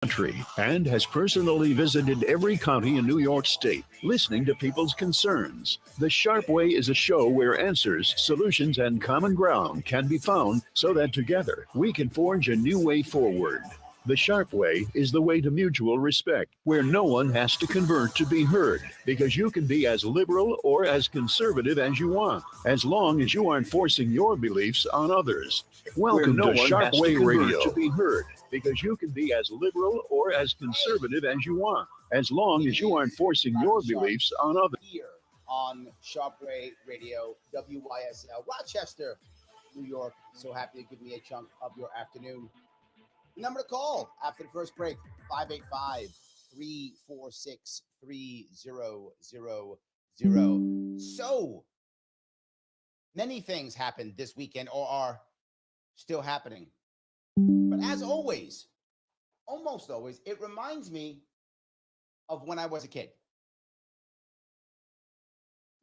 country and has personally visited every county in New York State, listening to people's concerns. The Sharp Way is a show where answers, solutions, and common ground can be found so that together we can forge a new way forward. The Sharp Way is the way to mutual respect, where no one has to convert to be heard, because you can be as liberal or as conservative as you want, as long as you aren't forcing your beliefs on others. Welcome to Sharp Way Radio. To be heard, because you can be as liberal or as conservative as you want, as long as you aren't forcing your beliefs on others. Here on Sharpe Radio, WYSL, Rochester, New York. So happy to give me a chunk of your afternoon. Number to call after the first break, 585-346-3000. So many things happened this weekend or are still happening. But as always, almost always, it reminds me of when I was a kid.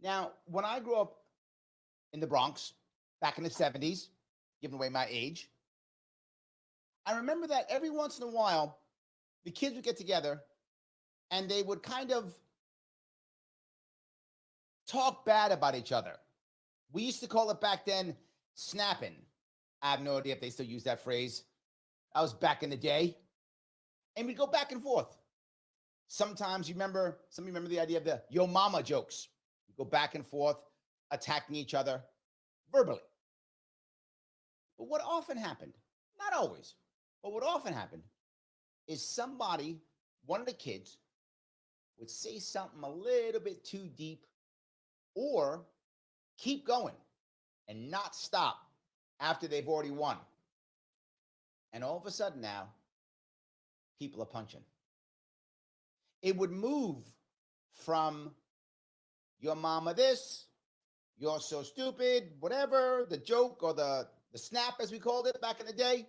Now, when I grew up in the Bronx back in the 70s, giving away my age, I remember that every once in a while, the kids would get together and they would kind of talk bad about each other. We used to call it back then snapping. I have no idea if they still use that phrase. That was back in the day. And we'd go back and forth. Sometimes some of you remember the idea of the yo mama jokes. We go back and forth, attacking each other verbally. But what often happened, not always, but what often happened is somebody, one of the kids, would say something a little bit too deep or keep going and not stop after they've already won. And all of a sudden now, people are punching. It would move from your mama this, you're so stupid, whatever, the joke or the snap as we called it back in the day.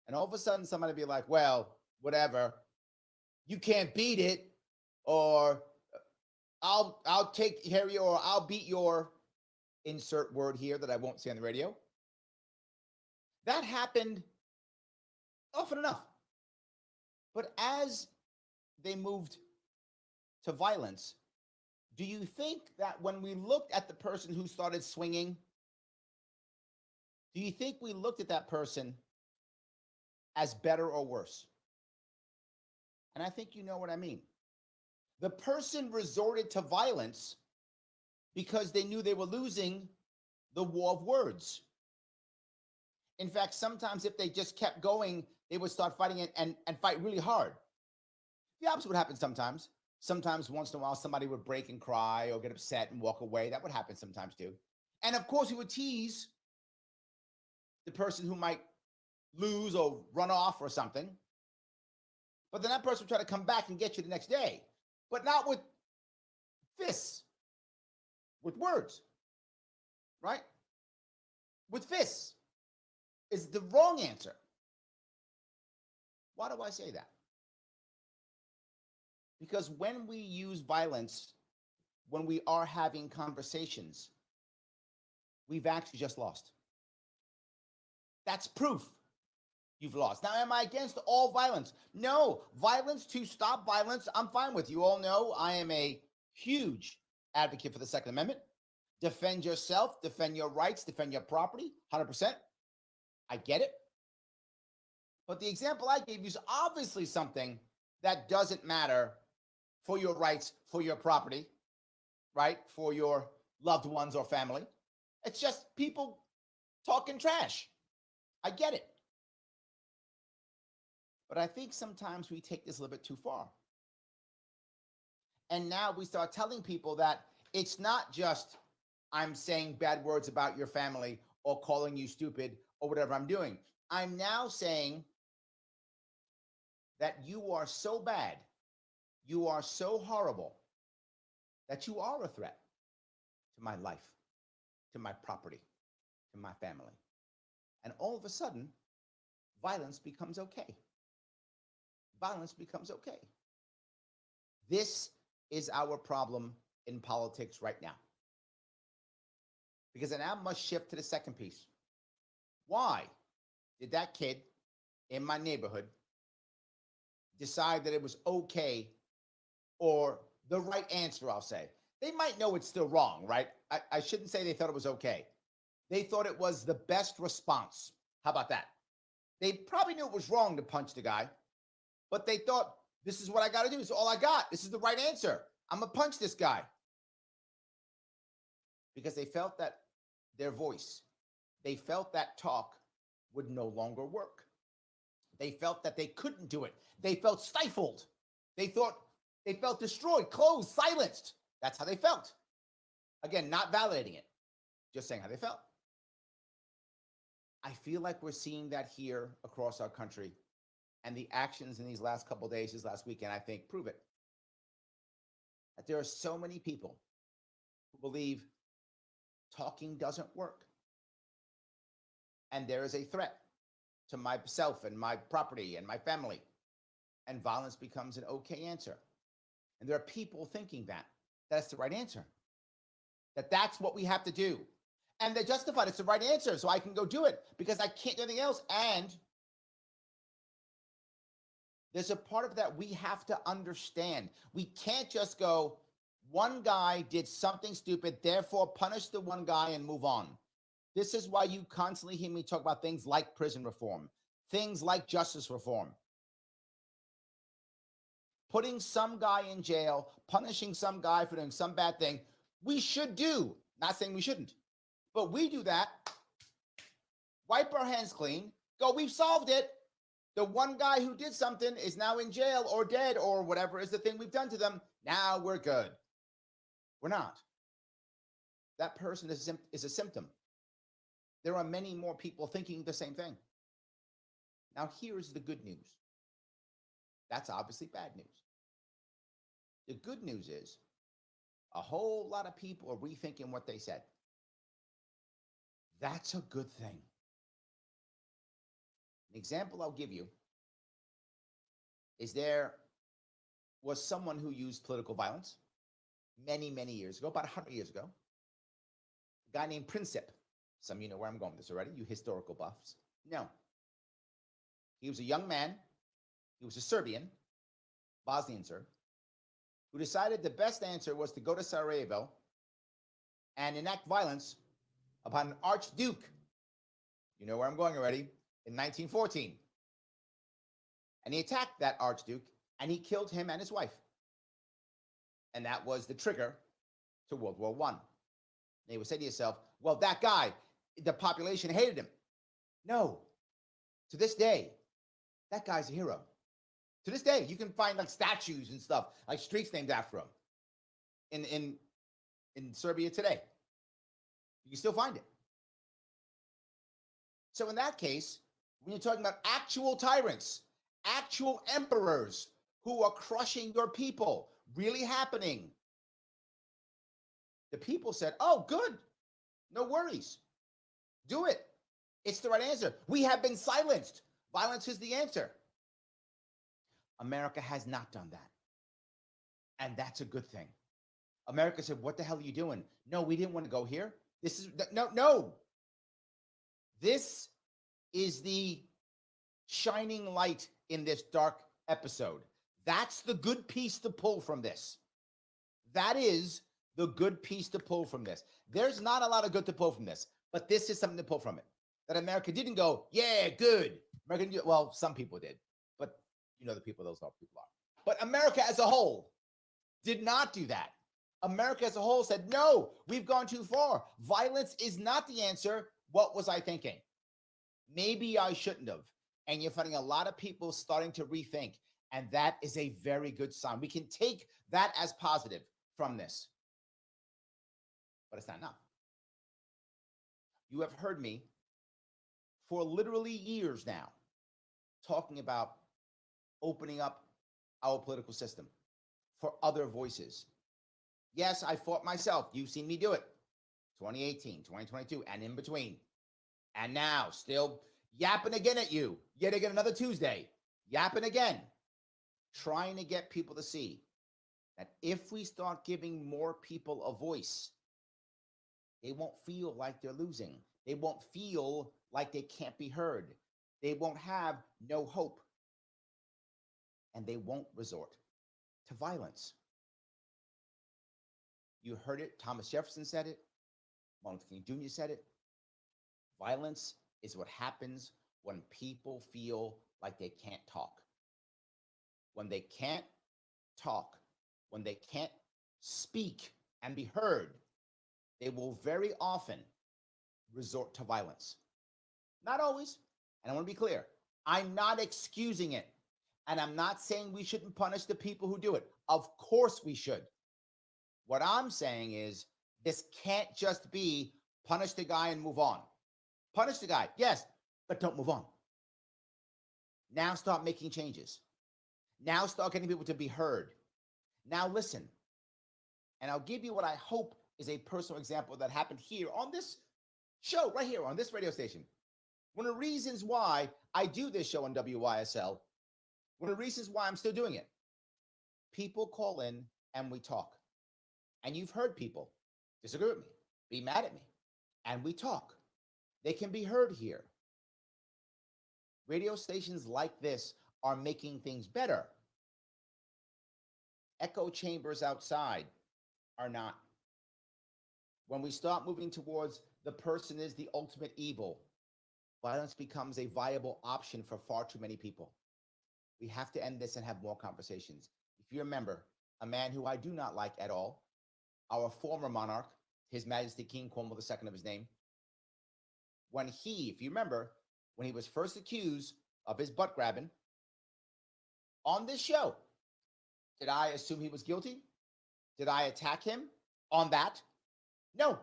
And all of a sudden somebody would be like, well, whatever, you can't beat it, or I'll take care of you, or I'll beat your insert word here that I won't say on the radio. That happened often enough. But as they moved to violence, do you think that when we looked at the person who started swinging, do you think we looked at that person as better or worse? And I think you know what I mean. The person resorted to violence because they knew they were losing the war of words. In fact, sometimes if they just kept going, they would start fighting and fight really hard. The opposite would happen sometimes. Sometimes once in a while, somebody would break and cry or get upset and walk away. That would happen sometimes too. And of course, we would tease the person who might lose or run off or something. But then that person would try to come back and get you the next day. But not with fists, with words, right? With fists is the wrong answer. Why do I say that? Because when we use violence, when we are having conversations, we've actually just lost. That's proof you've lost. Now, am I against all violence? No. Violence, to stop violence, I'm fine with. You all know I am a huge advocate for the Second Amendment. Defend yourself, defend your rights, defend your property, 100%. I get it. But the example I gave you is obviously something that doesn't matter for your rights, for your property, right? For your loved ones or family. It's just people talking trash. I get it. But I think sometimes we take this a little bit too far. And now we start telling people that it's not just I'm saying bad words about your family or calling you stupid or whatever I'm doing. I'm now saying that you are so bad, you are so horrible, that you are a threat to my life, to my property, to my family. And all of a sudden, violence becomes okay. Violence becomes okay. This is our problem in politics right now. Because I now must shift to the second piece. Why did that kid in my neighborhood decide that it was okay or the right answer, I'll say. They might know it's still wrong, right? I shouldn't say they thought it was okay. They thought it was the best response. How about that? They probably knew it was wrong to punch the guy, but they thought, this is what I got to do. This is all I got. This is the right answer. I'm going to punch this guy. Because they felt that their voice, they felt that talk would no longer work. They felt that they couldn't do it. They felt stifled. They felt destroyed, closed, silenced. That's how they felt. Again, not validating it, just saying how they felt. I feel like we're seeing that here across our country. And the actions in these last couple of days, this last weekend, I think prove it. That there are so many people who believe talking doesn't work. And there is a threat to myself and my property and my family. And violence becomes an okay answer. And there are people thinking that that's the right answer. That's what we have to do. And they're justified. It's the right answer. So I can go do it because I can't do anything else. And there's a part of that we have to understand. We can't just go, one guy did something stupid, therefore punish the one guy and move on. This is why you constantly hear me talk about things like prison reform, things like justice reform. Putting some guy in jail, punishing some guy for doing some bad thing, we should do. Not saying we shouldn't, but we do that, wipe our hands clean, go, we've solved it. The one guy who did something is now in jail or dead or whatever is the thing we've done to them. Now we're good. We're not. That person is a symptom. There are many more people thinking the same thing. Now, here's the good news. That's obviously bad news. The good news is a whole lot of people are rethinking what they said. That's a good thing. An example I'll give you is there was someone who used political violence many, many years ago, about 100 years ago. A guy named Princip. Some of you know where I'm going with this already, you historical buffs. No. He was a young man. He was a Serbian, Bosnian Serb, who decided the best answer was to go to Sarajevo and enact violence upon an archduke. You know where I'm going already, in 1914. And he attacked that archduke and he killed him and his wife. And that was the trigger to World War I. And you would say to yourself, well, that guy, the population hated him. No. To this day, that guy's a hero. To this day, you can find like statues and stuff, like streets named after him in Serbia today. You can still find it. So in that case, when you're talking about actual tyrants, actual emperors who are crushing your people, really happening, the people said, oh, good. No worries. Do it. It's the right answer. We have been silenced. Violence is the answer. America has not done that. And that's a good thing. America said, what the hell are you doing? No, we didn't want to go here. This is, no. This is the shining light in this dark episode. That's the good piece to pull from this. That is the good piece to pull from this. There's not a lot of good to pull from this, but this is something to pull from it. That America didn't go, yeah, good. America, well, some people did, but you know the people those people are. But America as a whole did not do that. America as a whole said, no, we've gone too far. Violence is not the answer. What was I thinking? Maybe I shouldn't have. And you're finding a lot of people starting to rethink. And that is a very good sign. We can take that as positive from this. But it's not enough. You have heard me for literally years now talking about opening up our political system for other voices. Yes, I fought myself. You've seen me do it. 2018, 2022, and in between. And now, still yapping again at you. Yet again, another Tuesday. Yapping again. Trying to get people to see that if we start giving more people a voice, they won't feel like they're losing. They won't feel like they can't be heard. They won't have no hope. and they won't resort to violence. You heard it. Thomas Jefferson said it. Martin Luther King Jr. said it. Violence is what happens when people feel like they can't talk. When they can't talk, when they can't speak and be heard, they will very often resort to violence. Not always. And I want to be clear. I'm not excusing it. And I'm not saying we shouldn't punish the people who do it. Of course we should. What I'm saying is this can't just be punish the guy and move on. Punish the guy, yes, but don't move on. Now start making changes. Now start getting people to be heard. Now listen. And I'll give you what I hope is a personal example that happened here on this show, right here on this radio station. One of the reasons why I do this show on WYSL, one of the reasons why I'm still doing it, people call in and we talk. And you've heard people disagree with me, be mad at me, and we talk. They can be heard here. Radio stations like this are making things better. Echo chambers outside are not. When we start moving towards the person is the ultimate evil, violence becomes a viable option for far too many people. We have to end this and have more conversations. If you remember, a man who I do not like at all, our former monarch, His Majesty King Cornwall II of his name, when he, if you remember, when he was first accused of his butt grabbing on this show, did I assume he was guilty? Did I attack him on that? No,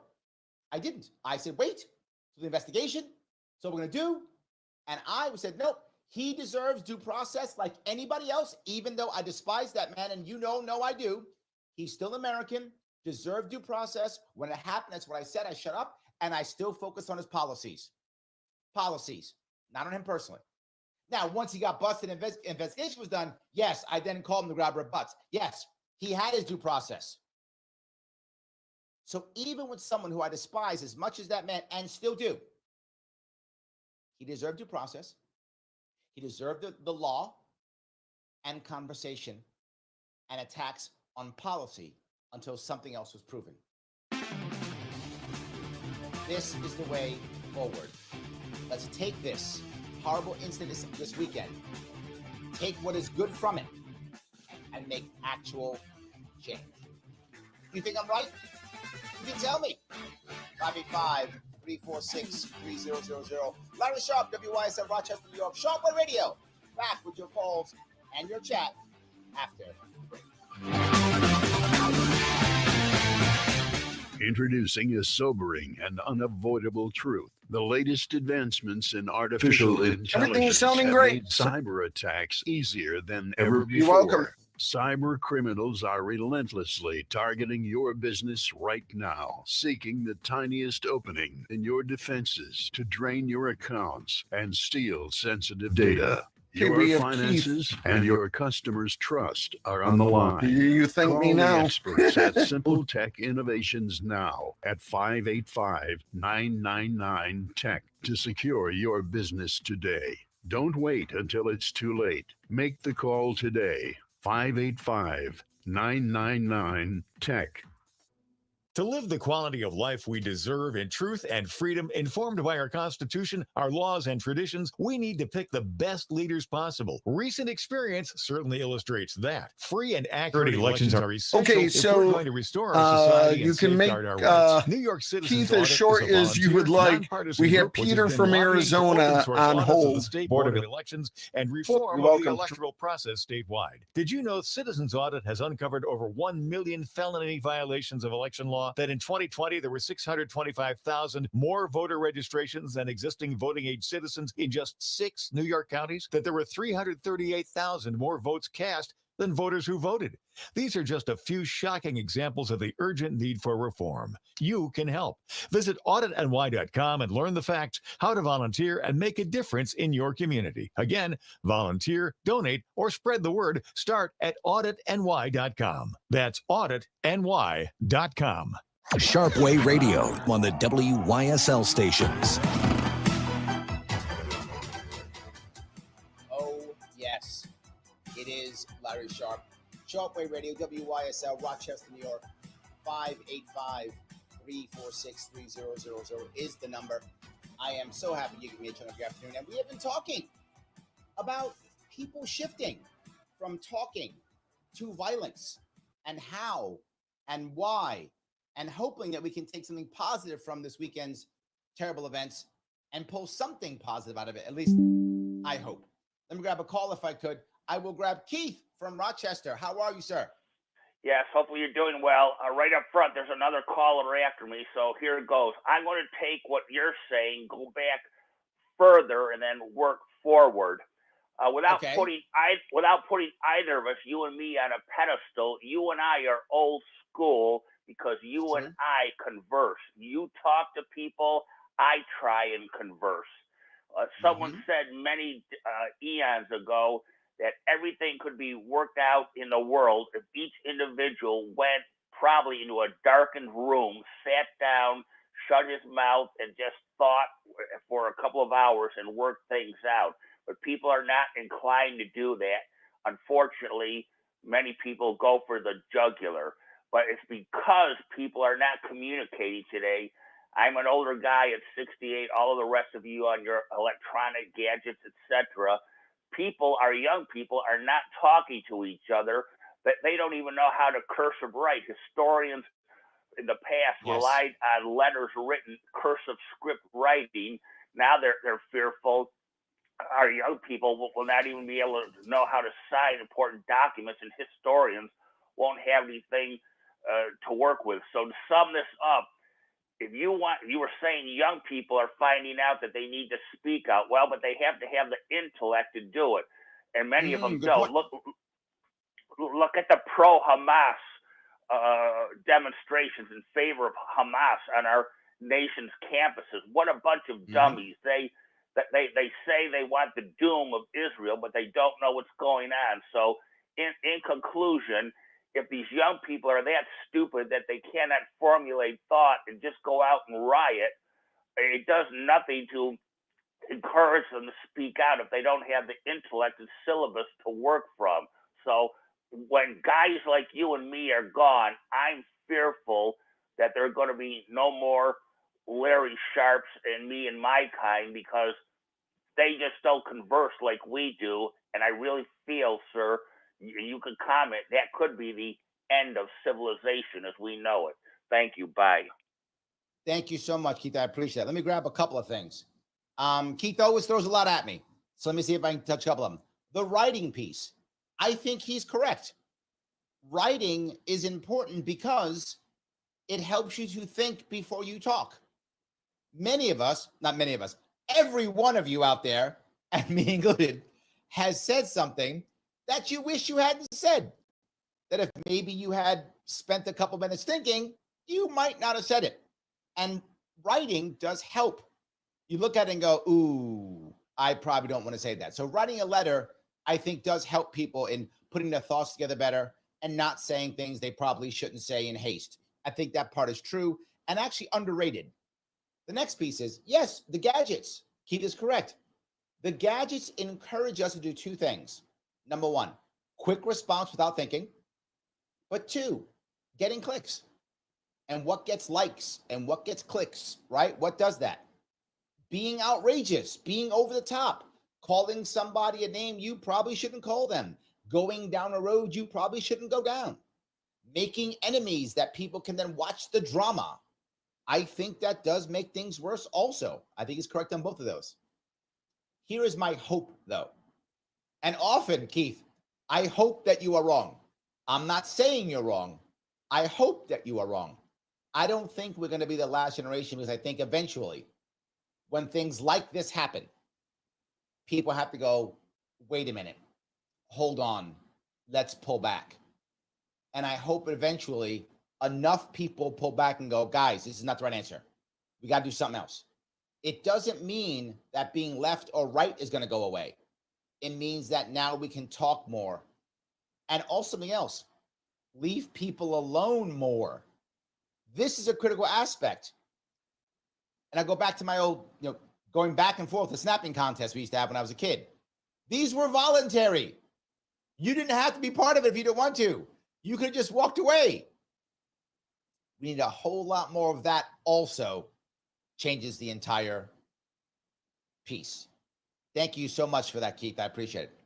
I didn't. I said, wait to the investigation. So we're going to do. And I said, nope, he deserves due process like anybody else, even though I despise that man. And no, I do. He's still American, deserved due process. When it happened, that's what I said. I shut up and I still focused on his policies. Policies, not on him personally. Now, once he got busted and investigation was done, yes, I then called him the grabber of butts. Yes, he had his due process. So even with someone who I despise as much as that man, and still do, he deserved due process. He deserved the law and conversation and attacks on policy until something else was proven. This is the way forward. Let's take this horrible incident this weekend, take what is good from it, and make actual change. You think I'm right? You can tell me. 585-346-3000. Larry Sharpe, WYSL Rochester, New York. Sharpe Radio. Back with your calls and your chat after the break. Introducing a sobering and unavoidable truth. The latest advancements in artificial intelligence Everything's sounding have great. made cyber attacks easier than ever before. You're welcome. Cyber criminals are relentlessly targeting your business right now, seeking the tiniest opening in your defenses to drain your accounts and steal sensitive data. Okay, we Your have finances and your customers' trust are on the line. You thank Call me the now. experts at Simple Tech Innovations now at 585-999-TECH to secure your business today. Don't wait until it's too late. Make the call today. 585-999-TECH. To live the quality of life we deserve in truth and freedom, informed by our Constitution, our laws, and traditions, we need to pick the best leaders possible. Recent experience certainly illustrates that. Free and accurate elections are essential Okay, if so, we're going to restore our society you and can make, safeguard our rights. New York Citizens Keith, as Audit short is a as you would volunteer, like. nonpartisan We have group which Peter has been from lobbying for Arizona open-source on audits of hold. the State Board of Elections and reform You're of the welcome. electoral process statewide. Did you know Citizens Audit has uncovered over 1 million felony violations of election law? That in 2020 there were 625,000 more voter registrations than existing voting age citizens in just 6 New York counties? That there were 338,000 more votes cast than voters who voted. These are just a few shocking examples of the urgent need for reform. You can help. Visit auditny.com and learn the facts, how to volunteer, and make a difference in your community. Again, volunteer, donate, or spread the word. Start at auditny.com. That's auditny.com. Sharpe Radio on the WYSL stations. Oh, yes. It is Larry Sharpe. Sharpe Radio, WYSL, Rochester, New York. 585-346-3000 is the number. I am so happy you give me a turn of your afternoon. And we have been talking about people shifting from talking to violence and how and why, and hoping that we can take something positive from this weekend's terrible events and pull something positive out of it. At least I hope. Let me grab a call if I could. I will grab Keith from Rochester. How are you, sir? Yes, hopefully you're doing well. Right up front, there's another caller after me, so here it goes. I'm going to take what you're saying, go back further, and then work forward. Without putting either of us, you and me, on a pedestal, you and I are old school because you and I converse. You talk to people, I try and converse. Someone said many eons ago that everything could be worked out in the world if each individual went probably into a darkened room, sat down, shut his mouth, and just thought for a couple of hours and worked things out. But people are not inclined to do that. Unfortunately, many people go for the jugular. But it's because people are not communicating today. I'm an older guy at 68. All of the rest of you on your electronic gadgets, etc. Young people are not talking to each other. But they don't even know how to cursive write. Historians in the past relied on letters written, cursive script writing. Now they're fearful. Our young people will not even be able to know how to sign important documents, and historians won't have anything to work with. So to sum this up, you were saying young people are finding out that they need to speak out. Well, but they have to have the intellect to do it, and many of them don't. Look at the pro-Hamas demonstrations in favor of Hamas on our nation's campuses. What a bunch of dummies! They say they want the doom of Israel, but they don't know what's going on. So, in conclusion, if these young people are that stupid that they cannot formulate thought and just go out and riot, it does nothing to encourage them to speak out if they don't have the intellect and syllabus to work from. So when guys like you and me are gone, I'm fearful that there are going to be no more Larry Sharpes and me and my kind, because they just don't converse like we do. And I really feel, sir, you could comment, that could be the end of civilization as we know it. Thank you. Bye. Thank you so much, Keith. I appreciate it. Let me grab a couple of things. Keith always throws a lot at me. So let me see if I can touch a couple of them. The writing piece. I think he's correct. Writing is important because it helps you to think before you talk. Every one of you out there, and me included, has said something that you wish you hadn't said. That if maybe you had spent a couple minutes thinking, you might not have said it. And writing does help. You look at it and go, ooh, I probably don't want to say that. So writing a letter, I think, does help people in putting their thoughts together better and not saying things they probably shouldn't say in haste. I think that part is true and actually underrated. The next piece is, yes, the gadgets. Keith is correct. The gadgets encourage us to do two things. Number one, quick response without thinking. But two, getting clicks. And what gets likes and what gets clicks, right? What does that? Being outrageous, being over the top, calling somebody a name you probably shouldn't call them, going down a road you probably shouldn't go down, making enemies that people can then watch the drama. I think that does make things worse also. I think he's correct on both of those. Here is my hope, though. And often, Keith, I hope that you are wrong. I'm not saying you're wrong. I hope that you are wrong. I don't think we're going to be the last generation, because I think eventually, when things like this happen, people have to go, wait a minute, hold on, let's pull back. And I hope eventually enough people pull back and go, guys, this is not the right answer. We got to do something else. It doesn't mean that being left or right is going to go away. It means that now we can talk more. And also something else, leave people alone more. This is a critical aspect. And I go back to my old, going back and forth, the snapping contest we used to have when I was a kid. These were voluntary. You didn't have to be part of it if you didn't want to. You could have just walked away. We need a whole lot more of that also. Changes the entire piece. Thank you so much for that, Keith. I appreciate it.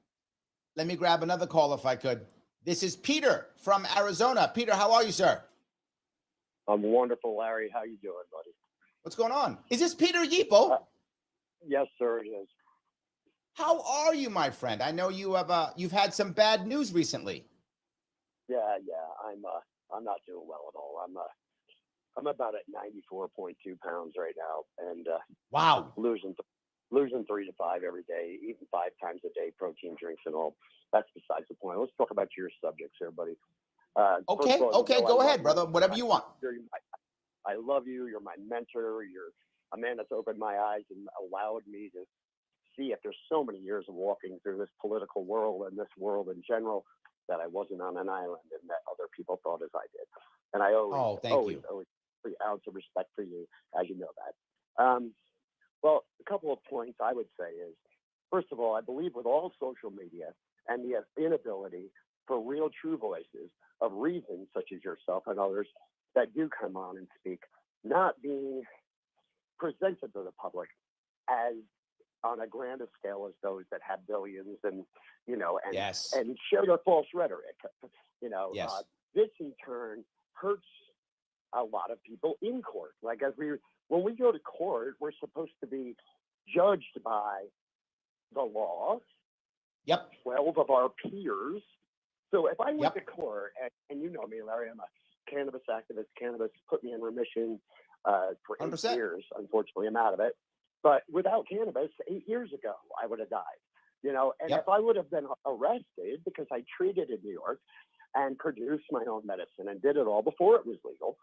Let me grab another call if I could. This is Peter from Arizona. Peter, how are you, sir? I'm wonderful, Larry. How you doing, buddy? What's going on? Is this Peter Yeeple? Yes, sir, it is. How are you, my friend? I know you've had some bad news recently. Yeah. I'm not doing well at all. I'm about at 94.2 pounds right now, and Wow. losing 3 to 5 every day, eating 5 times a day, protein drinks and all. That's besides the point. Let's talk about your subjects here, buddy. Okay, go ahead, brother. Whatever you want. I love you. You're my mentor. You're a man that's opened my eyes and allowed me to see, after so many years of walking through this political world and this world in general, that I wasn't on an island and that other people thought as I did. And I always, always every ounce of respect for you, as you know that. Well, a couple of points I would say is, first of all, I believe with all social media and the inability for real true voices of reason, such as yourself and others that do come on and speak, not being presented to the public as on a grander scale as those that have billions and, and share their false rhetoric. This in turn hurts a lot of people in court. Like when we go to court, we're supposed to be judged by the law. Yep. 12 of our peers. So if I went to court, and you know me, Larry, I'm a cannabis activist. Cannabis put me in remission for 8 years. Unfortunately, I'm out of it. But without cannabis, 8 years ago, I would have died. And if I would have been arrested because I treated in New York and produced my own medicine and did it all before it was legal,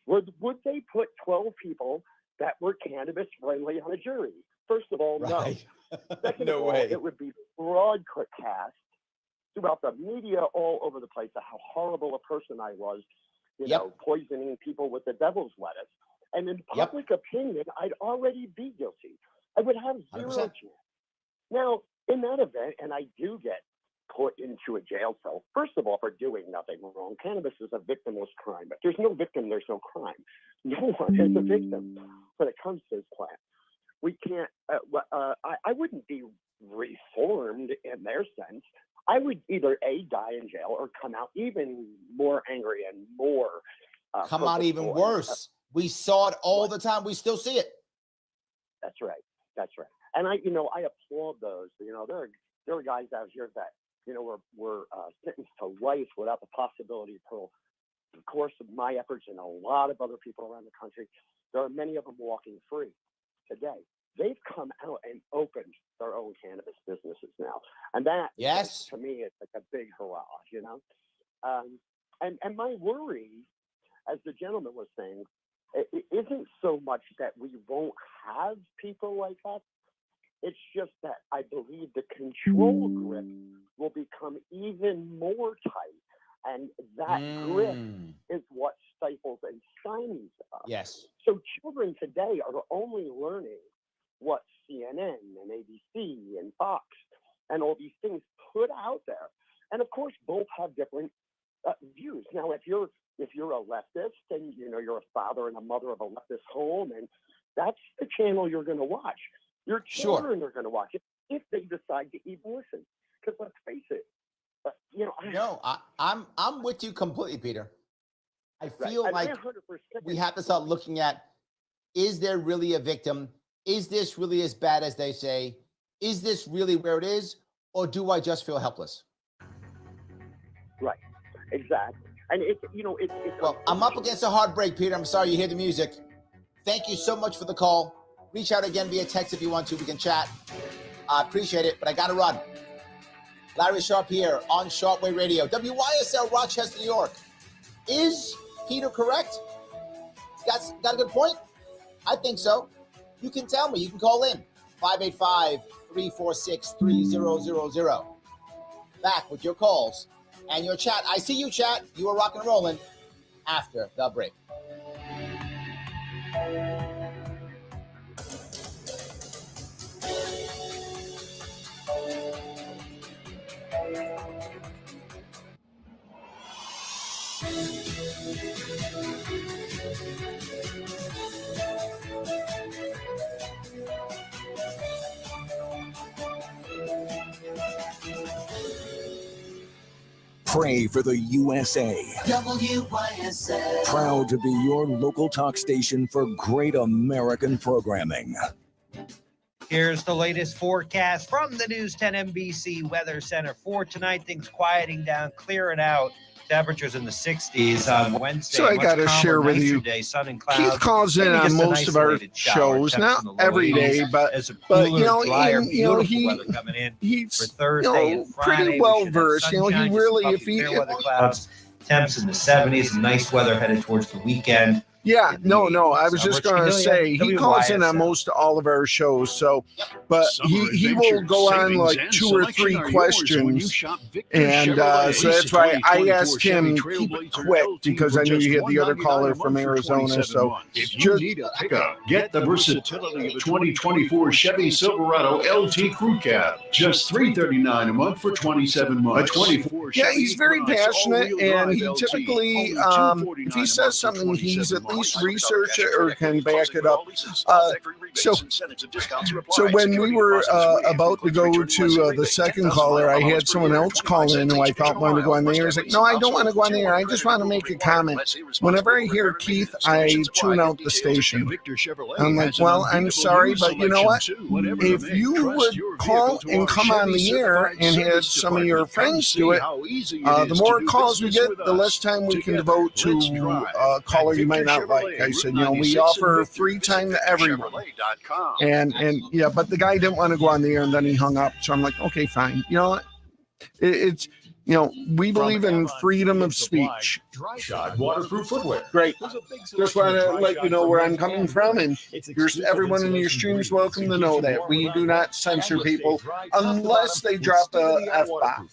would they put 12 people that were cannabis friendly on a jury? First of all, no. Second of all, it would be broadcast throughout the media all over the place of how horrible a person I was, poisoning people with the devil's lettuce. And in public opinion, I'd already be guilty. I would have 0 chance. Now, in that event, and I do get put into a jail cell, first of all, for doing nothing wrong. Cannabis is a victimless crime. If there's no victim, there's no crime. No one is a victim when it comes to this plant. We can't, I wouldn't be reformed in their sense. I would either die in jail or come out even more angry and more. Come out even worse. We saw it all the time. We still see it. That's right. And I applaud those. There are guys out here that, were sentenced to life without the possibility of parole. Of course, my efforts and a lot of other people around the country, there are many of them walking free today. They've come out and opened their own cannabis businesses now. And that, to me, is like a big hurrah, And my worry, as the gentleman was saying, it isn't so much that we won't have people like that. It's just that I believe the control grip will become even more tight. And that grip is what stifles and stymies us. Yes. So children today are only learning what CNN and ABC and Fox and all these things put out there. And of course, both have different views. Now, if you're a leftist and you're a father and a mother of a leftist home, and that's the channel you're going to watch. Your children are going to watch it if they decide to even listen. Because let's face it, I'm with you completely, Peter. I feel like we have to start looking at: is there really a victim? Is this really as bad as they say? Is this really where it is, or do I just feel helpless? Right. Exactly. And it's well, I'm up against a hard break, Peter. I'm sorry you hear the music. Thank you so much for the call. Reach out again via text if you want to. We can chat. I appreciate it, but I got to run. Larry Sharpe here on Sharpe Radio, WYSL, Rochester, New York. Is Peter correct? Got a good point? I think so. You can tell me. You can call in. 585-346-3000. Back with your calls and your chat. I see you, chat. You are rocking and rolling after the break. Pray for the USA. WYSL. Proud to be your local talk station for great American programming. Here's the latest forecast from the News 10 NBC Weather Center for tonight. Things quieting down, clearing out. Temperatures in the 60s on Wednesday. So I got to share with you. Day, sun and clouds. Keith calls in on most of our shows, not every day, but you know, he's for Thursday and Friday, pretty well versed. You know, he really, if he clouds, temps in the 70s, nice weather headed towards the weekend. Yeah, no, I was just going to say, he calls in on most all of our shows, so, but he will go on like 2 or 3 questions, and so that's why I asked him keep it quick, because I knew you had the other caller from Arizona, so if you need a pickup, get the versatility of the 2024 Chevy Silverado LT Crew Cab, just $339 a month for 27 months. Yeah, he's very passionate, and he typically, if he says something, he's at least research it or can back it up. So when we were about to go to the second caller, I had someone else call in who I thought wanted to go on the air. I was like, no, I don't want to go on the air. I just want to make a comment. Whenever I hear Keith, I tune out the station. I'm like, well, I'm sorry, but you know what? If you would call and come on the air and have some of your friends do it, the more calls we get, the less time we can devote to a caller you might not like. I said, you know, we offer free time to everyone. And yeah, but the guy didn't want to go on the air, and then he hung up. So I'm like, okay, fine. You know, it's, you know, we believe in freedom of speech. Dry shot, waterproof footwear. Great. Just want to let you know where I'm coming from, and everyone in your stream is welcome to know that we do not censor people unless they drop a F-bomb.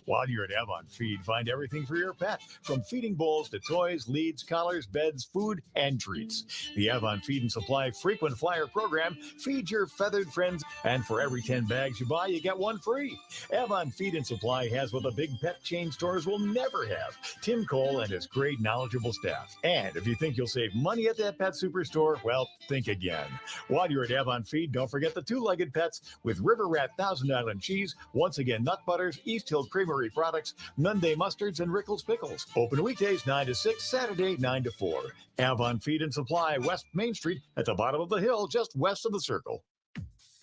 While you're at Avon Feed, find everything for your pet, from feeding bowls to toys, leads, collars, beds, food, and treats. The Avon Feed and Supply frequent flyer program feeds your feathered friends, and for every 10 bags you buy, you get 1 free. Avon Feed and Supply has what the big pet chain stores will never have: Tim Cole and his great knowledgeable staff. And if you think you'll save money at that pet superstore, well, think again. While you're at Avon Feed, don't forget the 2-legged pets with River Rat Thousand Island cheese, Once Again Nut Butters, East Hill Creamery products, Nunday mustards, and Rickles pickles. Open weekdays 9 to 6, Saturday 9 to 4. Avon Feed and Supply, West Main Street, at the bottom of the hill, just west of the Circle.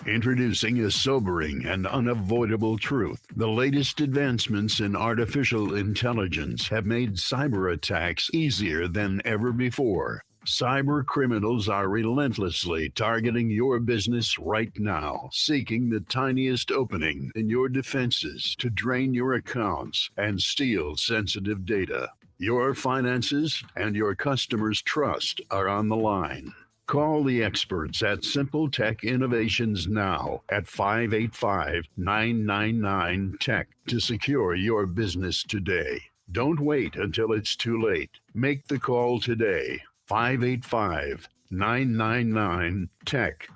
Introducing a sobering and unavoidable truth. The latest advancements in artificial intelligence have made cyber attacks easier than ever before. Cyber criminals are relentlessly targeting your business right now, seeking the tiniest opening in your defenses to drain your accounts and steal sensitive data. Your finances and your customers' trust are on the line. Call the experts at Simple Tech Innovations now at 585-999-TECH to secure your business today. Don't wait until it's too late. Make the call today. 585-999-TECH.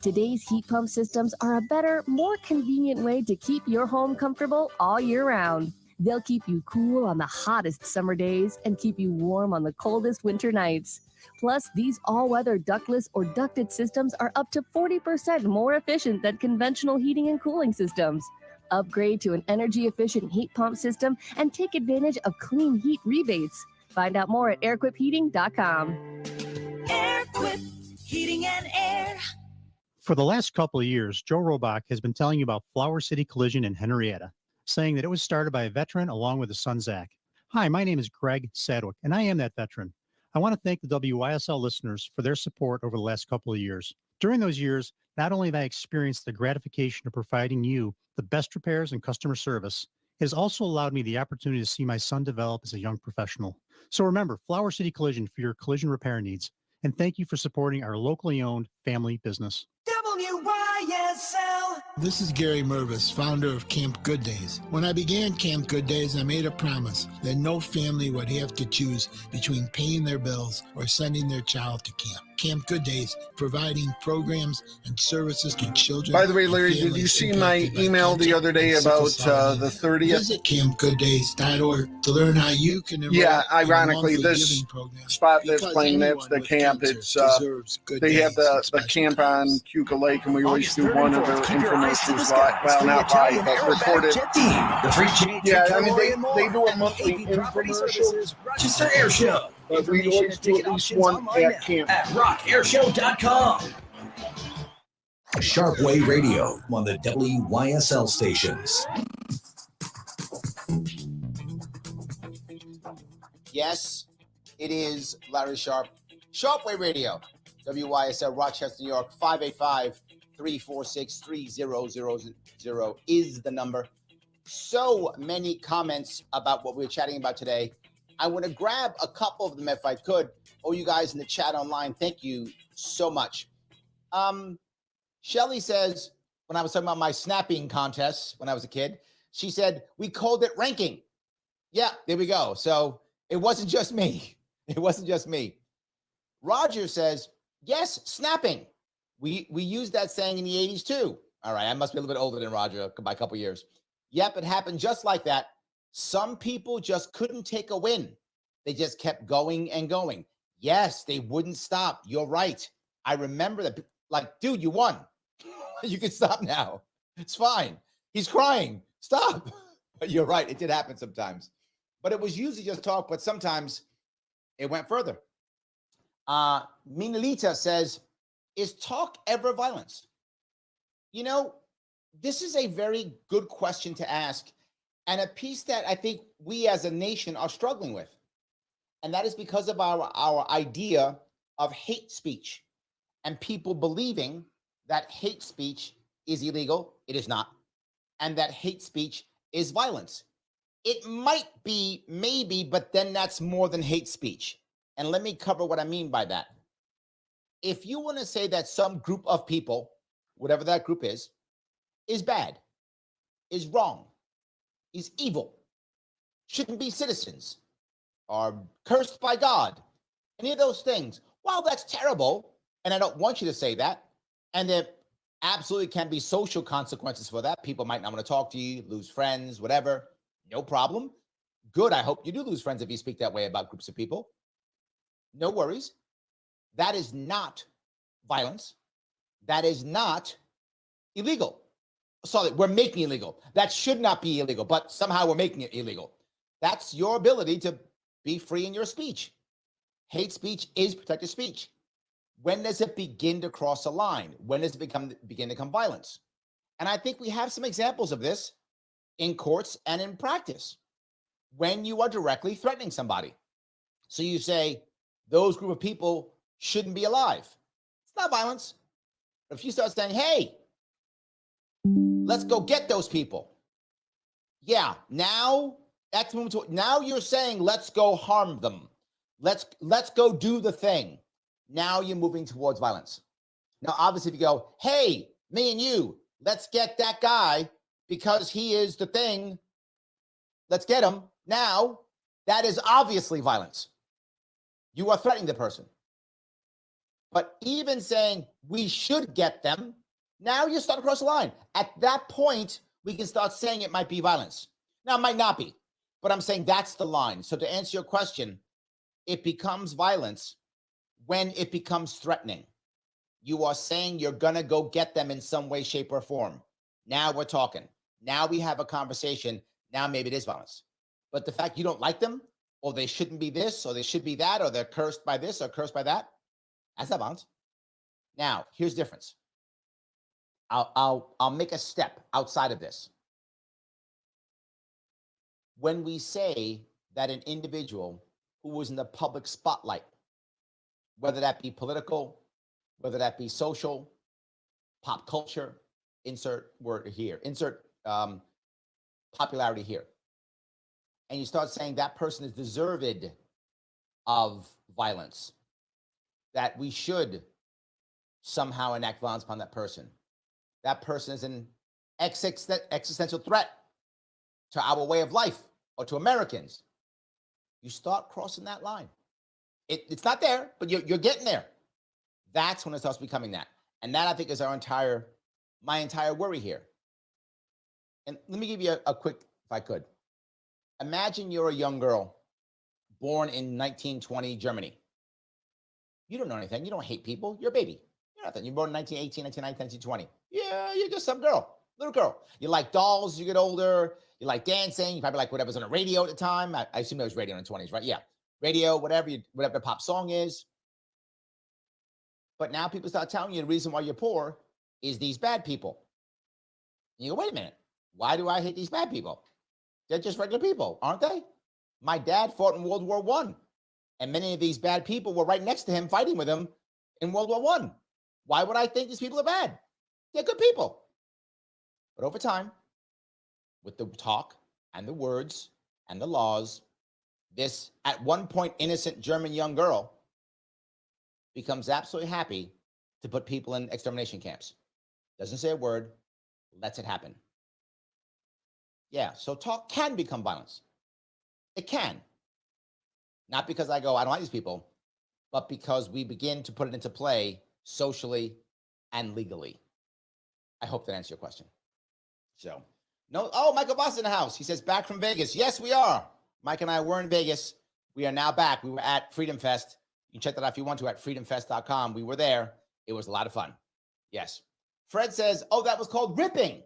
Today's heat pump systems are a better, more convenient way to keep your home comfortable all year round. They'll keep you cool on the hottest summer days and keep you warm on the coldest winter nights. Plus, these all-weather ductless or ducted systems are up to 40% more efficient than conventional heating and cooling systems. Upgrade to an energy-efficient heat pump system and take advantage of clean heat rebates. Find out more at airquipheating.com. Airquip Heating and Air. For the last couple of years, Joe Robach has been telling you about Flower City Collision in Henrietta, saying that it was started by a veteran along with his son, Zach. Hi, my name is Greg Sadwick, and I am that veteran. I want to thank the WYSL listeners for their support over the last couple of years. During those years, not only have I experienced the gratification of providing you the best repairs and customer service, it has also allowed me the opportunity to see my son develop as a young professional. So remember, Flower City Collision for your collision repair needs. And thank you for supporting our locally owned family business. WYSL. This is Gary Mervis, founder of Camp Good Days. When I began Camp Good Days, I made a promise that no family would have to choose between paying their bills or sending their child to camp. Camp Good Days, providing programs and services to children. By the way, and Larry, did you families see my impacted by email the cancer other day and sickle about cell the anemia? 30th? Visit campgooddays.org to learn how you can enroll Yeah, in a ironically, monthly this giving program, spot that's because playing, that's anyone the with camp. cancer It's deserves good they have days and the special camp on times. Cuca Lake, and we always August do 3rd one and of their 4th, keep your eyes to the infomercials skies live. Well, for the not live, Italian but Aerobatic recorded. Jet Team, the free J Yeah, I category mean, and more they do a at monthly the AP Property infomercial, Services Rochester Air Show. but we Information always and do at ticket least options one online at now camp. at rockairshow.com. Sharpe Radio on the WYSL stations. Yes, it is Larry Sharpe. Sharpe Radio, WYSL, Rochester, New York, 585-346-3000 is the number. So many comments about what we're chatting about today. I want to grab a couple of them if I could. Oh, you guys in the chat online, thank you so much. Shelly says, when I was talking about my snapping contests when I was a kid, she said, we called it ranking. Yeah, there we go. So it wasn't just me. It wasn't just me. Roger says, yes, snapping. We used that saying in the 80s too. All right, I must be a little bit older than Roger by a couple years. Yep, it happened just like that. Some people just couldn't take a win. They just kept going and going. Yes, they wouldn't stop. You're right. I remember that. Like, dude, you won. You can stop now. It's fine. He's crying. Stop. You're right. It did happen sometimes. But it was usually just talk, but sometimes it went further. Minalita says, is talk ever violence? You know, this is a very good question to ask, and a piece that I think we as a nation are struggling with. And that is because of our idea of hate speech and people believing that hate speech is illegal. It is not. And that hate speech is violence. It might be, maybe, but then that's more than hate speech. And let me cover what I mean by that. If you want to say that some group of people, whatever that group is bad, is wrong, is evil, shouldn't be citizens, are cursed by God, any of those things, well, that's terrible, and I don't want you to say that, and there absolutely can be social consequences for that. People might not want to talk to you, lose friends, whatever. No problem. Good. I hope you do lose friends if you speak that way about groups of people. No worries. That is not violence. That is not illegal. Sorry, we're making it illegal. That should not be illegal, but somehow we're making it illegal. That's your ability to be free in your speech. Hate speech is protected speech. When does it begin to cross a line? When does it begin to become violence? And I think we have some examples of this in courts and in practice when you are directly threatening somebody. So you say, those group of people shouldn't be alive. It's not violence. But if you start saying, hey, let's go get those people. Yeah, now that's now you're saying, let's go harm them. Let's go do the thing. Now you're moving towards violence. Now, obviously, if you go, hey, me and you, let's get that guy because he is the thing. Let's get him. Now, that is obviously violence. You are threatening the person. But even saying we should get them, now you start to cross the line. At that point, we can start saying it might be violence. Now, it might not be, but I'm saying that's the line. So to answer your question, it becomes violence when it becomes threatening. You are saying you're going to go get them in some way, shape, or form. Now we're talking. Now we have a conversation. Now maybe it is violence. But the fact you don't like them, or they shouldn't be this, or they should be that, or they're cursed by this, or cursed by that, that's not violence. Now, here's the difference. I'll make a step outside of this. When we say that an individual who was in the public spotlight, whether that be political, whether that be social, pop culture, insert word here, insert popularity here, and you start saying that person is deserved of violence, that we should somehow enact violence upon that person. That person is an existential threat to our way of life or to Americans. You start crossing that line. It's not there, but you're getting there. That's when it starts becoming that. And that, I think, is my entire worry here. And let me give you a quick, if I could. Imagine you're a young girl born in 1920 Germany. You don't know anything. You don't hate people. You're a baby. You're nothing. You're born in 1918, 1919, 1920. Yeah, you're just some girl, little girl. You like dolls as you get older. You like dancing. You probably like whatever's on the radio at the time. I assume there was radio in the 20s, right? Yeah. Radio, whatever the pop song is. But now people start telling you the reason why you're poor is these bad people. And you go, wait a minute. Why do I hate these bad people? They're just regular people, aren't they? My dad fought in World War I. And many of these bad people were right next to him fighting with him in World War I. Why would I think these people are bad? They're good people. But over time, with the talk and the words and the laws, this at one point innocent German young girl becomes absolutely happy to put people in extermination camps. Doesn't say a word, lets it happen. Yeah, so talk can become violence. It can. Not because I go, I don't like these people, but because we begin to put it into play socially and legally. I hope that answers your question. So, no, oh, Michael Boss in the house. He says, back from Vegas. Yes, we are. Mike and I were in Vegas. We are now back. We were at Freedom Fest. You can check that out if you want to at freedomfest.com. We were there. It was a lot of fun. Yes. Fred says, oh, that was called ripping.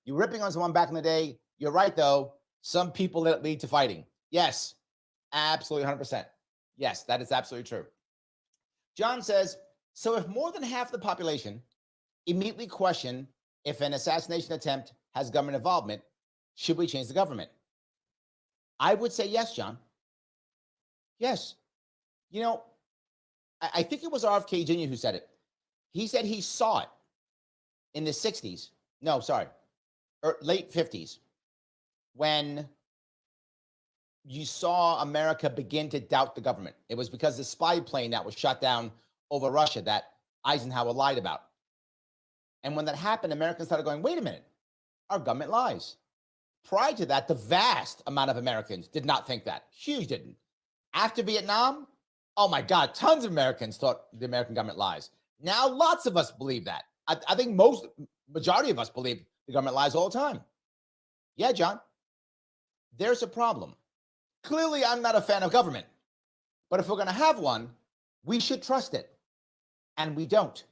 You're ripping on someone back in the day. You're right, though. Some people let it lead to fighting. Yes, absolutely 100%. Yes, that is absolutely true. John says, so if more than half the population immediately question if an assassination attempt has government involvement, should we change the government? I would say yes, John. Yes. You know, I think it was RFK Jr. who said it. He said he saw it in the 60s. No, sorry, late 50s, when you saw America begin to doubt the government. It was because the spy plane that was shot down over Russia that Eisenhower lied about. And when that happened, Americans started going, wait a minute, our government lies. Prior to that, the vast amount of Americans did not think that. Huge didn't. After Vietnam, oh my God, tons of Americans thought the American government lies. Now, lots of us believe that. I think majority of us believe the government lies all the time. Yeah, John, there's a problem. Clearly, I'm not a fan of government, but if we're going to have one, we should trust it. And we don't.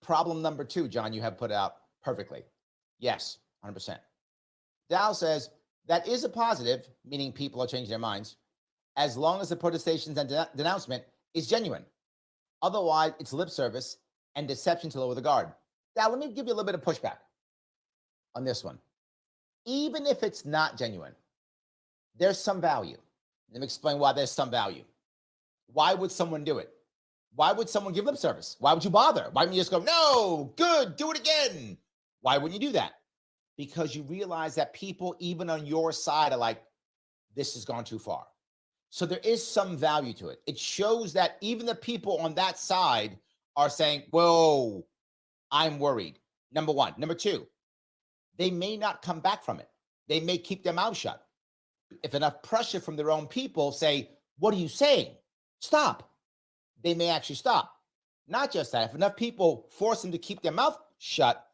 Problem number 2, John, you have put out perfectly. Yes, 100%. Dow says that is a positive, meaning people are changing their minds, as long as the protestations and denouncement is genuine. Otherwise, it's lip service and deception to lower the guard. Now, let me give you a little bit of pushback on this one. Even if it's not genuine, there's some value. Let me explain why there's some value. Why would someone do it? Why would someone give lip service? Why would you bother? Why wouldn't you just go, no, good, do it again? Why wouldn't you do that? Because you realize that people, even on your side, are like, this has gone too far. So there is some value to it. It shows that even the people on that side are saying, whoa, I'm worried. Number one. Number 2, they may not come back from it. They may keep their mouth shut. If enough pressure from their own people say, what are you saying? Stop. They may actually stop. Not just that, if enough people force them to keep their mouth shut,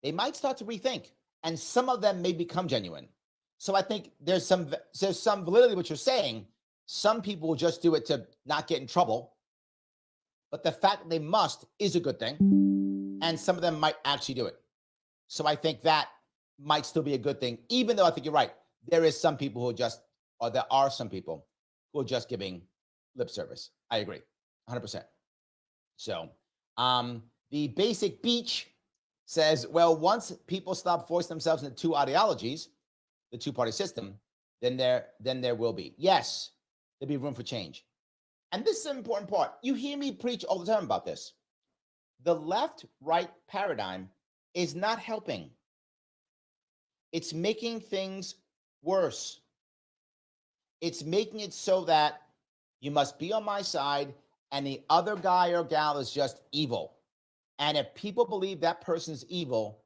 they might start to rethink. And some of them may become genuine. So I think there's some validity to what you're saying. Some people will just do it to not get in trouble. But the fact that they must is a good thing. And some of them might actually do it. So I think that might still be a good thing, even though I think you're right. There is some people who just, or there are some people who are just giving lip service. I agree, 100%. So the basic beach says, well, once people stop forcing themselves into 2 ideologies, the 2-party system, then there will be. Yes, there'll be room for change. And this is an important part. You hear me preach all the time about this. The left-right paradigm is not helping. It's making things worse. It's making it so that you must be on my side and the other guy or gal is just evil. And if people believe that person's evil,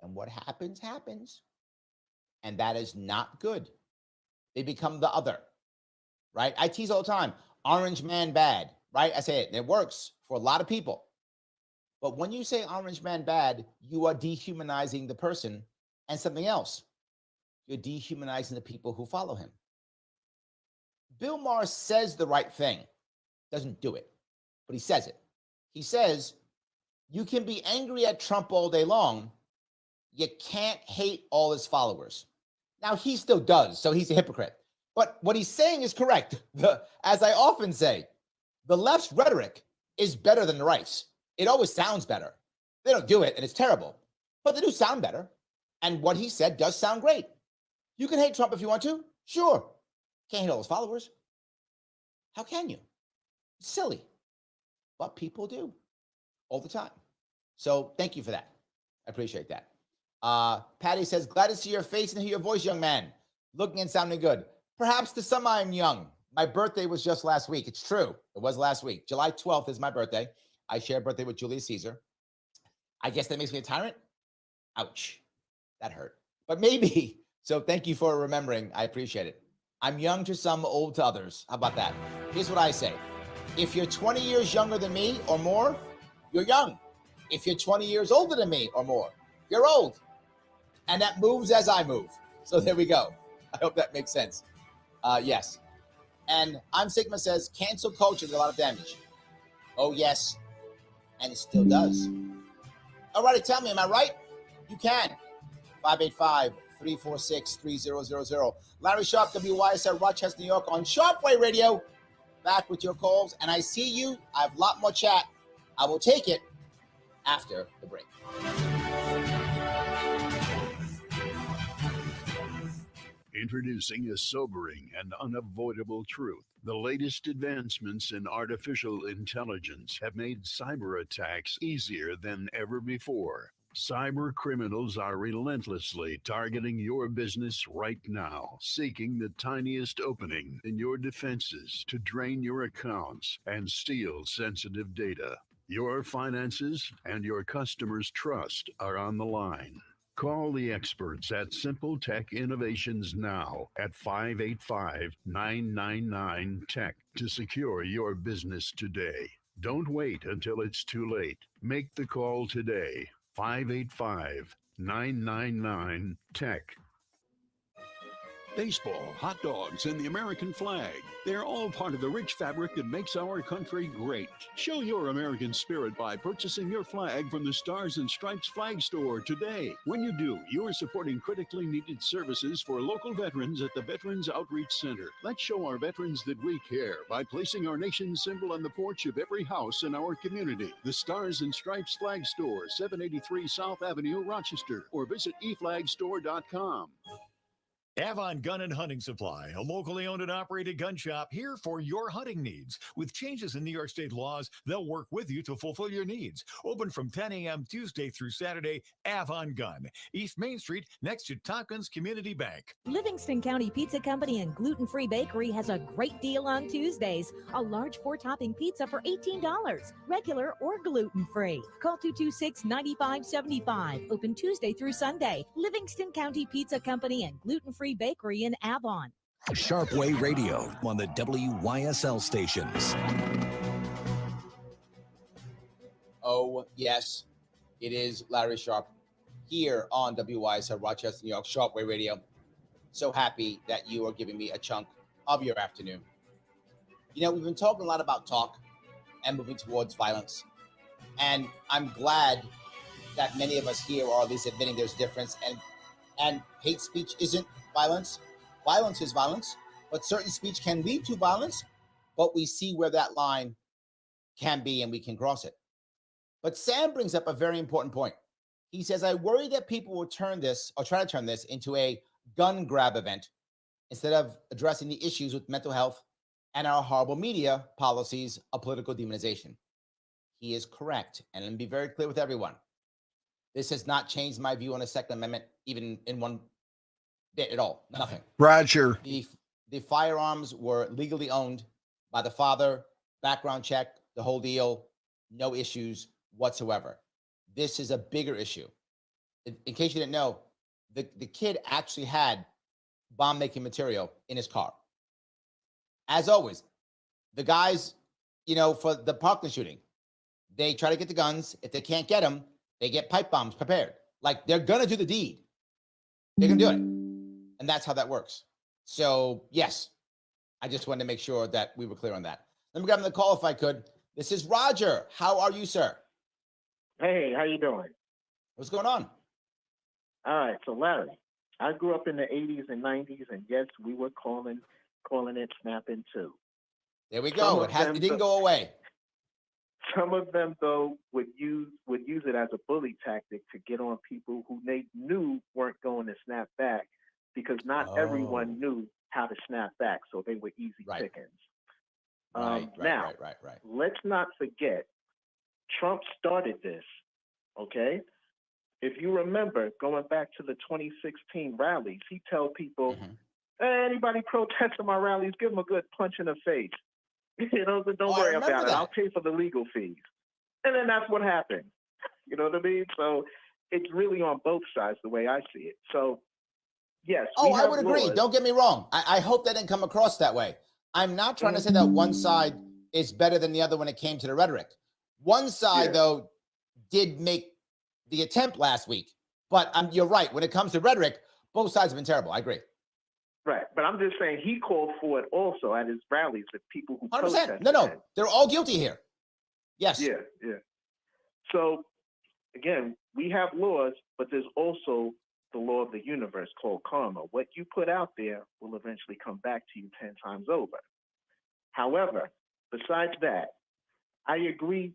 then what happens, happens. And that is not good. They become the other, right? I tease all the time, orange man bad, right? I say it works for a lot of people. But when you say Orange Man bad, you are dehumanizing the person and something else. You're dehumanizing the people who follow him. Bill Maher says the right thing, doesn't do it, but he says it. He says, you can be angry at Trump all day long. You can't hate all his followers. Now, he still does, so he's a hypocrite. But what he's saying is correct. As I often say, the left's rhetoric is better than the right's. It always sounds better. They don't do it, and it's terrible. But they do sound better. And what he said does sound great. You can hate Trump if you want to. Sure. Can't hate all his followers. How can you? It's silly. But people do all the time. So thank you for that. I appreciate that. Patty says, glad to see your face and hear your voice, young man. Looking and sounding good. Perhaps to some I'm young. My birthday was just last week. It's true. It was last week. July 12th is my birthday. I share a birthday with Julius Caesar. I guess that makes me a tyrant. Ouch. That hurt. But maybe. So thank you for remembering. I appreciate it. I'm young to some, old to others. How about that? Here's what I say. If you're 20 years younger than me or more, you're young. If you're 20 years older than me or more, you're old. And that moves as I move. So there we go. I hope that makes sense. Yes. And I'm Sigma says, cancel culture did a lot of damage. Oh, yes. And it still does. All righty, tell me, am I right? You can. 585-346-3000. Larry Sharpe, WYSL, Rochester, New York on Sharpeway Radio. Back with your calls. And I see you. I have a lot more chat. I will take it after the break. Introducing a sobering and unavoidable truth. The latest advancements in artificial intelligence have made cyber attacks easier than ever before. Cyber criminals are relentlessly targeting your business right now, seeking the tiniest opening in your defenses to drain your accounts and steal sensitive data. Your finances and your customers' trust are on the line. Call the experts at Simple Tech Innovations now at 585-999-TECH to secure your business today. Don't wait until it's too late. Make the call today. 585-999-TECH. Baseball, hot dogs, and the American flag. They're all part of the rich fabric that makes our country great. Show your American spirit by purchasing your flag from the Stars and Stripes Flag Store today. When you do, you're supporting critically needed services for local veterans at the Veterans Outreach Center. Let's show our veterans that we care by placing our nation's symbol on the porch of every house in our community. The Stars and Stripes Flag Store, 783 South Avenue, Rochester, or visit eflagstore.com. Avon Gun and Hunting Supply, a locally owned and operated gun shop here for your hunting needs. With changes in New York State laws, they'll work with you to fulfill your needs. Open from 10 a.m. Tuesday through Saturday, Avon Gun, East Main Street, next to Tompkins Community Bank. Livingston County Pizza Company and Gluten Free Bakery has a great deal on Tuesdays. A large 4-topping pizza for $18, regular or gluten-free. Call 226-9575. Open Tuesday through Sunday. Livingston County Pizza Company and Gluten Free Bakery in Avon. Sharpeway Radio on the WYSL stations. Oh, yes, it is Larry Sharpe here on WYSL, Rochester, New York, Sharpeway Radio. So happy that you are giving me a chunk of your afternoon. You know, we've been talking a lot about talk and moving towards violence. And I'm glad that many of us here are at least admitting there's a difference. And hate speech isn't violence. Violence is violence, but certain speech can lead to violence, but we see where that line can be and we can cross it. But Sam brings up a very important point. He says, I worry that people will turn this or try to turn this into a gun grab event instead of addressing the issues with mental health and our horrible media policies of political demonization. He is correct. And let me be very clear with everyone. This has not changed my view on the Second Amendment, even in one bit at all. Nothing. Roger. The firearms were legally owned by the father, background check, the whole deal, no issues whatsoever. This is a bigger issue. In case you didn't know, the kid actually had bomb-making material in his car. As always, the guys, you know, for the Parkland shooting, they try to get the guns. If they can't get them, they get pipe bombs prepared. Like they're going to do the deed. They're going to do it. And that's how that works. So, yes, I just wanted to make sure that we were clear on that. Let me grab the call if I could. This is Roger. How are you, sir? Hey, how you doing? What's going on? All right, so Larry, I grew up in the 80s and 90s, and yes, we were calling it snapping too. There we go. It didn't go away. Some of them, though, would use it as a bully tactic to get on people who they knew weren't going to snap back, because not everyone knew how to snap back, so they were easy pickings. Now, let's not forget, Trump started this, okay? If you remember, going back to the 2016 rallies, he tell people, hey, anybody protesting my rallies, give them a good punch in the face. You know, don't worry about it. I'll pay for the legal fees. And then that's what happened. You know what I mean? So it's really on both sides the way I see it. So, yes. I would agree. Don't get me wrong. I hope that didn't come across that way. I'm not trying to say that one side is better than the other when it came to the rhetoric. One side, though, did make the attempt last week. But you're right. When it comes to rhetoric, both sides have been terrible. I agree. Right. But I'm just saying he called for it also at his rallies with people who 100%. protested. No. They're all guilty here. Yes. Yeah. So, again, we have laws, but there's also the law of the universe called karma. What you put out there will eventually come back to you 10 times over. However, besides that, I agree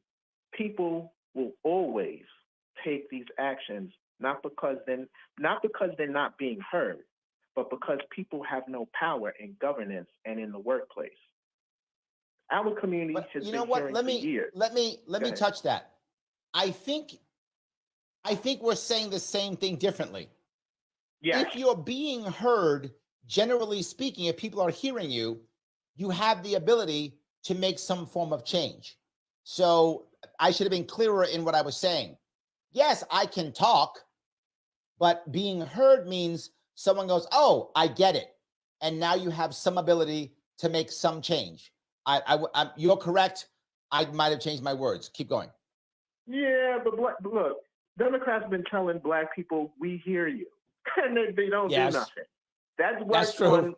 people will always take these actions not because they're not being heard, but because people have no power in governance and in the workplace. Our community has been hearing for years. Let me touch that. I think we're saying the same thing differently. Yes. If you're being heard, generally speaking, if people are hearing you, you have the ability to make some form of change. So I should have been clearer in what I was saying. Yes, I can talk, but being heard means someone goes, oh, I get it. And now you have some ability to make some change. You're correct. I might have changed my words. Keep going. Yeah, but look, Democrats have been telling black people, we hear you. And they don't do nothing. That's true.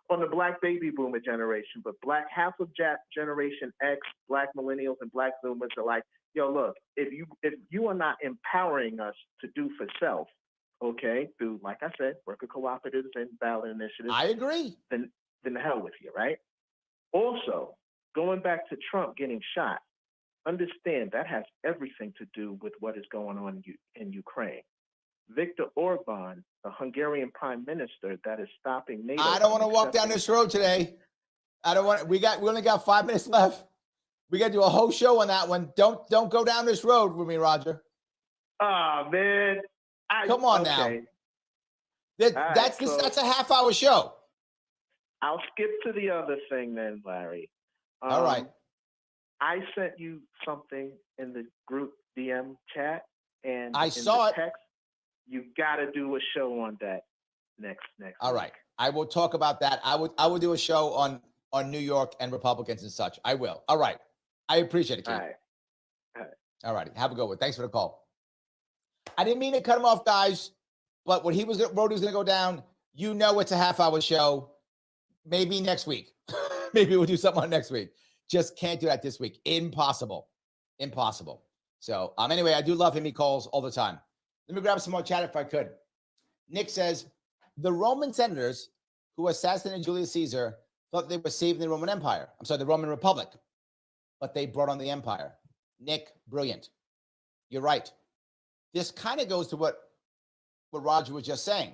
On the black baby boomer generation, but half of Generation X, black millennials and black boomers are like, yo, look, if you are not empowering us to do for self, okay, through, like I said, worker cooperatives and ballot initiatives. I agree. Then the hell with you, right? Also, going back to Trump getting shot, understand that has everything to do with what is going on in Ukraine. Viktor Orban, the Hungarian prime minister that is stopping NATO. I don't want to walk down this road today. We only got 5 minutes left. We got to do a whole show on that one. Don't go down this road with me, Roger. Oh, man. Come on now. That's a half-hour show. I'll skip to the other thing then, Larry. All right. I sent you something in the group DM chat, and I saw it. Text. You got to do a show on that next. All right. I will talk about that. I will do a show on New York and Republicans and such. I will. All right. I appreciate it, Keith. All right. Have a good one. Thanks for the call. I didn't mean to cut him off, guys, but when he wrote he was going to go down, it's a half-hour show. Maybe next week. Maybe we'll do something on next week. Just can't do that this week. Impossible. So anyway, I do love him. He calls all the time. Let me grab some more chat if I could. Nick says, the Roman senators who assassinated Julius Caesar thought they were saving the Roman Empire. I'm sorry, the Roman Republic. But they brought on the empire. Nick, brilliant. You're right. This kind of goes to what Roger was just saying,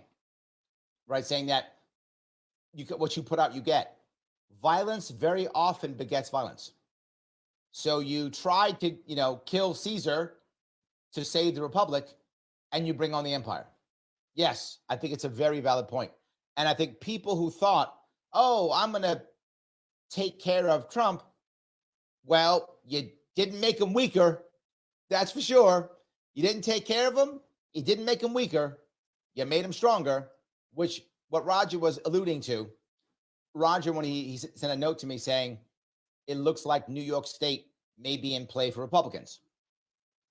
right? Saying that what you put out, you get. Violence very often begets violence. So you try to, kill Caesar to save the Republic, and you bring on the empire. Yes, I think it's a very valid point. And I think people who thought, I'm going to take care of Trump, well, you didn't make him weaker. That's for sure. You didn't take care of him. You didn't make him weaker. You made him stronger, which what Roger was alluding to. Roger, when he sent a note to me saying, it looks like New York State may be in play for Republicans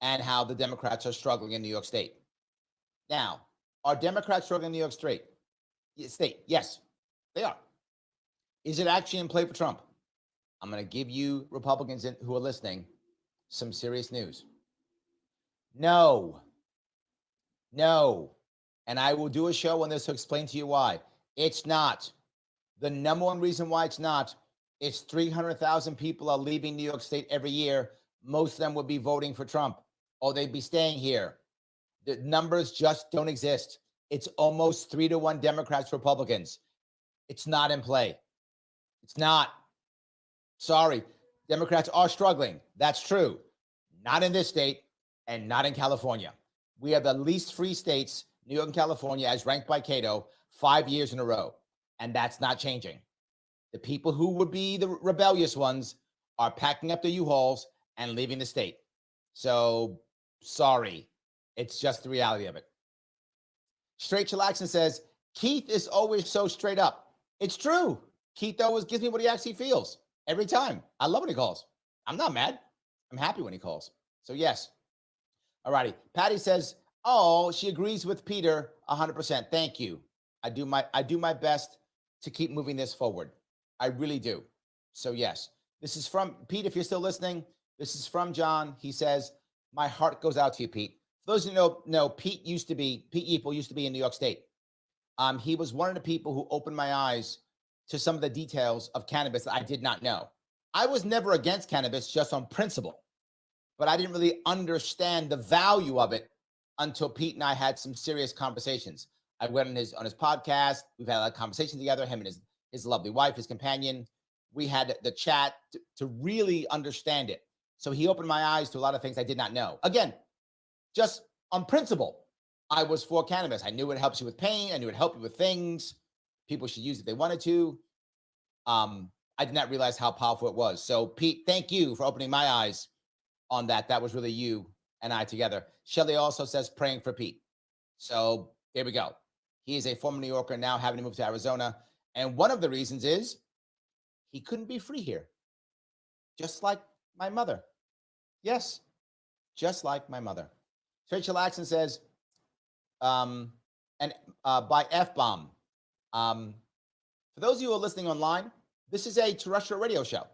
and how the Democrats are struggling in New York State. Now, are Democrats struggling in New York State? Yes, they are. Is it actually in play for Trump? I'm going to give you Republicans who are listening some serious news. No. And I will do a show on this to explain to you why. It's not. The number one reason why it's not is 300,000 people are leaving New York State every year. Most of them would be voting for Trump, or they'd be staying here. The numbers just don't exist. It's almost 3-1 Democrats, Republicans. It's not in play. It's not. Sorry. Democrats are struggling. That's true. Not in this state and not in California. We are the least free states, New York and California, as ranked by Cato, 5 years in a row. And that's not changing. The people who would be the rebellious ones are packing up the U-Hauls and leaving the state. So, sorry. It's just the reality of it. Straight Chillaxin says, Keith is always so straight up. It's true. Keith always gives me what he actually feels every time. I love when he calls. I'm not mad. I'm happy when he calls. So, yes. All righty. Patty says, oh, she agrees with Peter 100%. Thank you. I do my best to keep moving this forward. I really do. So, yes. This is from Pete. If you're still listening, this is from John. He says, my heart goes out to you, Pete. For those who know, Pete Yeaple used to be in New York State. He was one of the people who opened my eyes to some of the details of cannabis that I did not know. I was never against cannabis, just on principle, but I didn't really understand the value of it until Pete and I had some serious conversations. I went on his podcast. We've had a conversation together, him and his lovely wife, his companion. We had the chat to really understand it. So he opened my eyes to a lot of things I did not know. Again, just on principle, I was for cannabis. I knew it helps you with pain. I knew it helped you with things. People should use it if they wanted to. I did not realize how powerful it was. So, Pete, thank you for opening my eyes on that. That was really you and I together. Shelley also says praying for Pete. So there we go. He is a former New Yorker now having to move to Arizona. And one of the reasons is he couldn't be free here. Just like my mother. Yes, just like my mother. Rachel Axon says, by F-bomb. For those of you who are listening online, this is a terrestrial radio show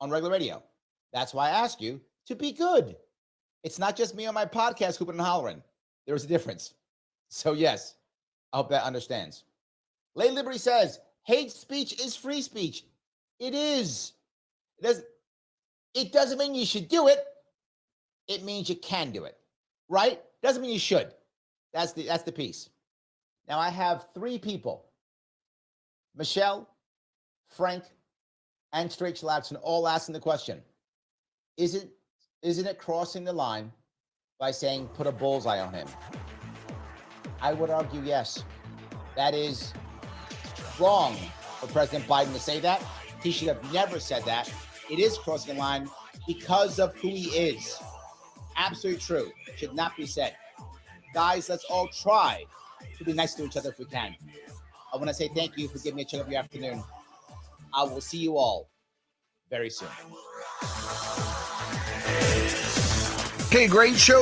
on regular radio. That's why I ask you to be good. It's not just me on my podcast hooping and hollering. There's a difference. So yes, I hope that understands. Lay Liberty says, hate speech is free speech. It is. It doesn't mean you should do it. It means you can do it, right? Doesn't mean you should. That's the piece. Now I have 3 people, Michelle, Frank, and Straight Chillaxin, all asking the question, isn't it crossing the line by saying put a bullseye on him? I would argue yes. That is wrong for President Biden to say that. He should have never said that. It is crossing the line because of who he is. Absolutely true. Should not be said. Guys, let's all try to be nice to each other if we can. I want to say thank you for giving me a check of your afternoon. I will see you all very soon. Okay, great show